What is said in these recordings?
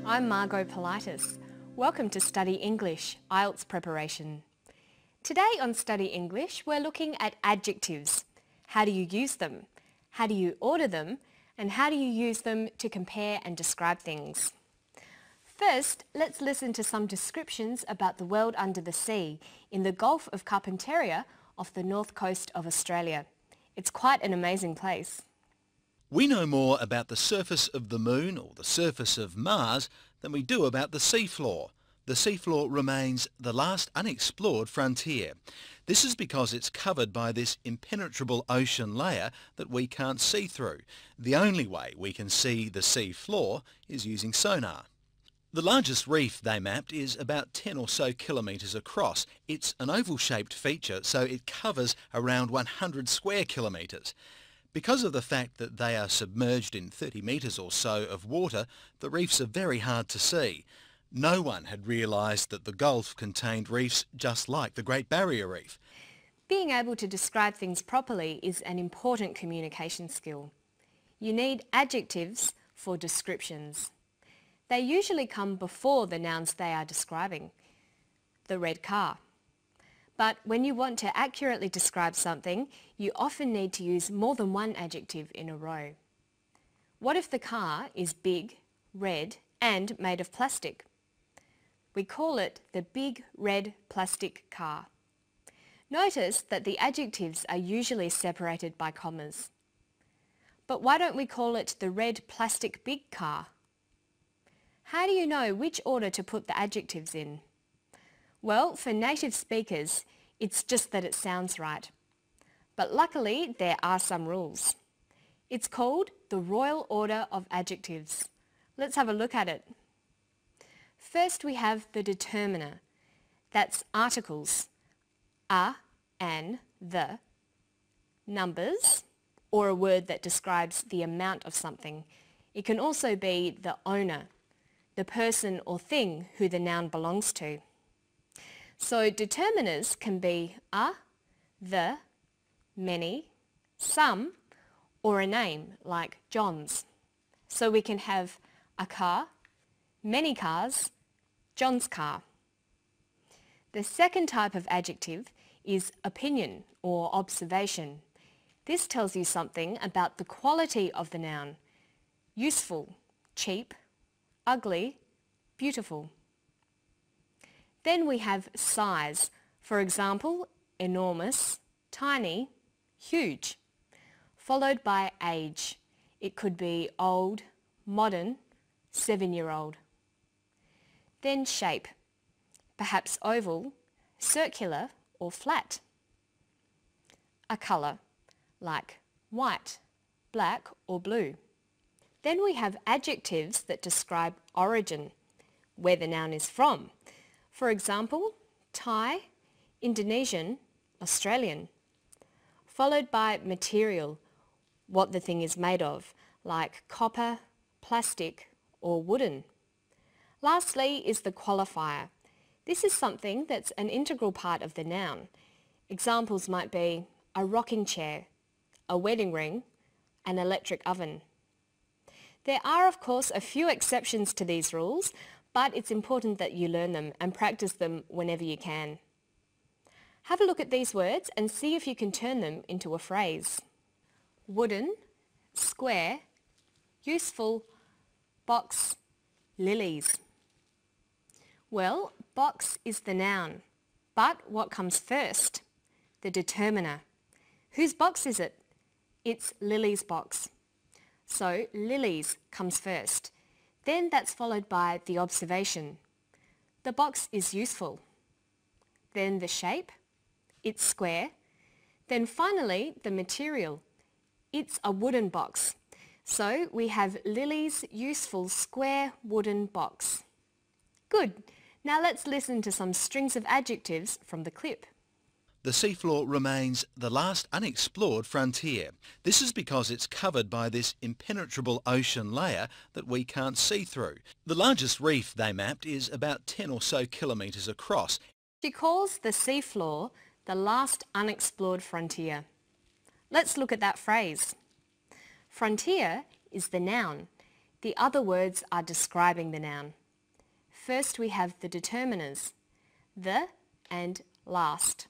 I'm Margot Politis. Welcome to Study English, IELTS preparation. Today on Study English, we're looking at adjectives. How do you use them? How do you order them? And how do you use them to compare and describe things? First, let's listen to some descriptions about the world under the sea in the Gulf of Carpentaria off the north coast of Australia. It's quite an amazing place. We know more about the surface of the Moon or the surface of Mars than we do about the seafloor. The seafloor remains the last unexplored frontier. This is because it's covered by this impenetrable ocean layer that we can't see through. The only way we can see the seafloor is using sonar. The largest reef they mapped is about 10 or so kilometres across. It's an oval-shaped feature, so it covers around 100 square kilometres. Because of the fact that they are submerged in 30 metres or so of water, the reefs are very hard to see. No one had realised that the Gulf contained reefs just like the Great Barrier Reef. Being able to describe things properly is an important communication skill. You need adjectives for descriptions. They usually come before the nouns they are describing. The red car. But when you want to accurately describe something, you often need to use more than one adjective in a row. What if the car is big, red, and made of plastic? We call it the big red plastic car. Notice that the adjectives are usually separated by commas. But why don't we call it the red plastic big car? How do you know which order to put the adjectives in? Well, for native speakers, it's just that it sounds right. But luckily, there are some rules. It's called the Royal Order of Adjectives. Let's have a look at it. First, we have the determiner. That's articles, a, an, the. Numbers, or a word that describes the amount of something. It can also be the owner, the person or thing who the noun belongs to. So determiners can be a, the, many, some, or a name like John's. So we can have a car, many cars, John's car. The second type of adjective is opinion or observation. This tells you something about the quality of the noun. Useful, cheap, ugly, beautiful. Then we have size. For example, enormous, tiny, huge. Followed by age. It could be old, modern, 7-year-old. Then shape. Perhaps oval, circular or flat. A colour, like white, black or blue. Then we have adjectives that describe origin, where the noun is from. For example, Thai, Indonesian, Australian. Followed by material, what the thing is made of, like copper, plastic or wooden. Lastly is the qualifier. This is something that's an integral part of the noun. Examples might be a rocking chair, a wedding ring, an electric oven. There are of course a few exceptions to these rules, but it's important that you learn them and practice them whenever you can. Have a look at these words and see if you can turn them into a phrase. Wooden, square, useful, box, lilies. Well, box is the noun, but what comes first? The determiner. Whose box is it? It's Lily's box. So lilies comes first. Then that's followed by the observation. The box is useful. Then the shape. It's square. Then finally the material. It's a wooden box. So we have Lily's useful square wooden box. Good. Now let's listen to some strings of adjectives from the clip. The seafloor remains the last unexplored frontier. This is because it's covered by this impenetrable ocean layer that we can't see through. The largest reef they mapped is about 10 or so kilometres across. She calls the seafloor the last unexplored frontier. Let's look at that phrase. Frontier is the noun. The other words are describing the noun. First we have the determiners, the and last.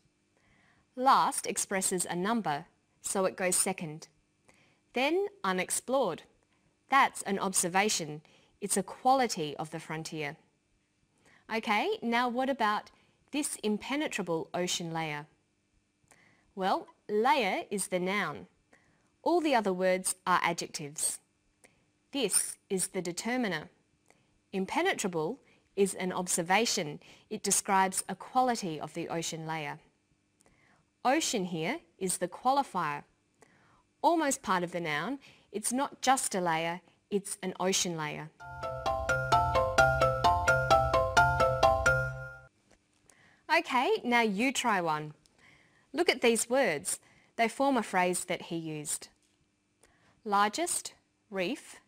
Last expresses a number, so it goes second. Then unexplored. That's an observation. It's a quality of the frontier. Okay, now what about this impenetrable ocean layer? Well, layer is the noun. All the other words are adjectives. This is the determiner. Impenetrable is an observation. It describes a quality of the ocean layer. Ocean here is the qualifier. Almost part of the noun, it's not just a layer, it's an ocean layer. Okay, now you try one. Look at these words. They form a phrase that he used. Largest, reef,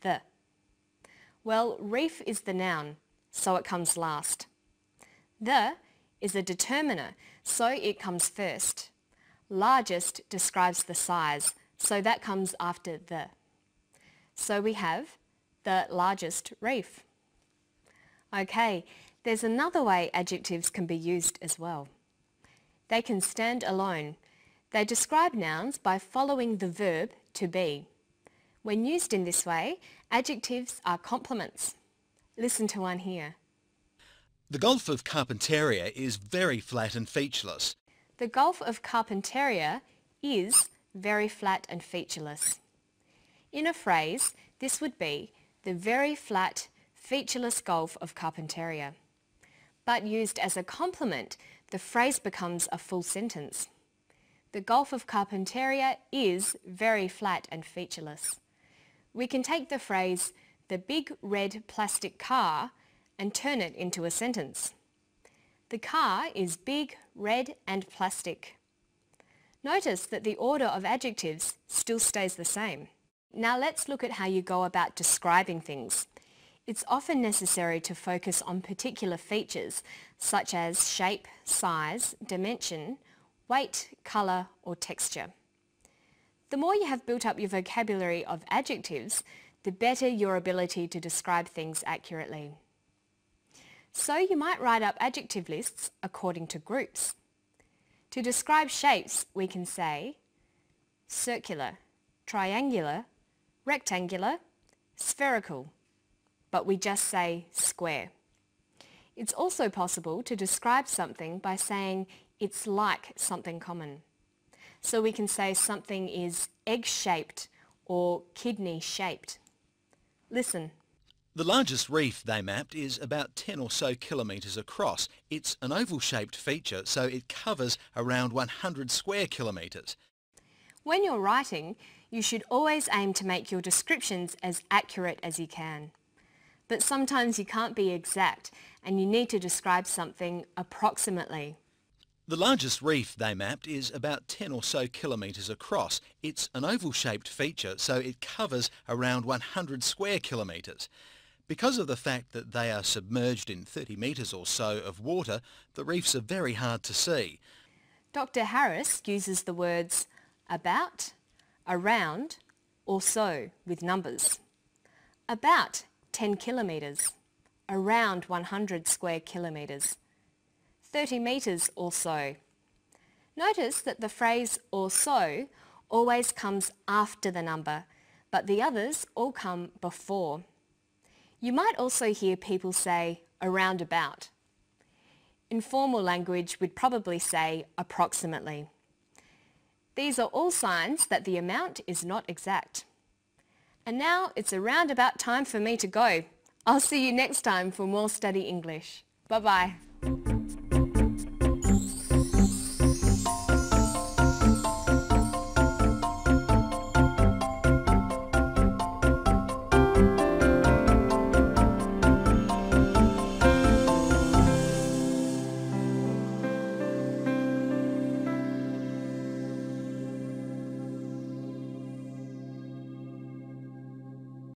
the. Well, reef is the noun, so it comes last. The is a determiner, so it comes first. Largest describes the size, so that comes after the. So we have the largest reef. Okay, there's another way adjectives can be used as well. They can stand alone. They describe nouns by following the verb to be. When used in this way, adjectives are complements. Listen to one here. The Gulf of Carpentaria is very flat and featureless. The Gulf of Carpentaria is very flat and featureless. In a phrase, this would be the very flat, featureless Gulf of Carpentaria. But used as a complement, the phrase becomes a full sentence. The Gulf of Carpentaria is very flat and featureless. We can take the phrase, the big red plastic car, and turn it into a sentence. The car is big, red and plastic. Notice that the order of adjectives still stays the same. Now let's look at how you go about describing things. It's often necessary to focus on particular features such as shape, size, dimension, weight, colour or texture. The more you have built up your vocabulary of adjectives, the better your ability to describe things accurately. So you might write up adjective lists according to groups. To describe shapes, we can say circular, triangular, rectangular, spherical, but we just say square. It's also possible to describe something by saying it's like something common. So we can say something is egg-shaped or kidney-shaped. Listen. The largest reef they mapped is about 10 or so kilometres across. It's an oval-shaped feature, so it covers around 100 square kilometres. When you're writing, you should always aim to make your descriptions as accurate as you can. But sometimes you can't be exact and you need to describe something approximately. The largest reef they mapped is about 10 or so kilometres across. It's an oval-shaped feature, so it covers around 100 square kilometres. Because of the fact that they are submerged in 30 metres or so of water, the reefs are very hard to see. Dr. Harris uses the words about, around, or so with numbers. About 10 kilometres, around 100 square kilometres, 30 metres or so. Notice that the phrase or so always comes after the number, but the others all come before. You might also hear people say around about. In formal language, we'd probably say approximately. These are all signs that the amount is not exact. And now it's around about time for me to go. I'll see you next time for more Study English. Bye-bye.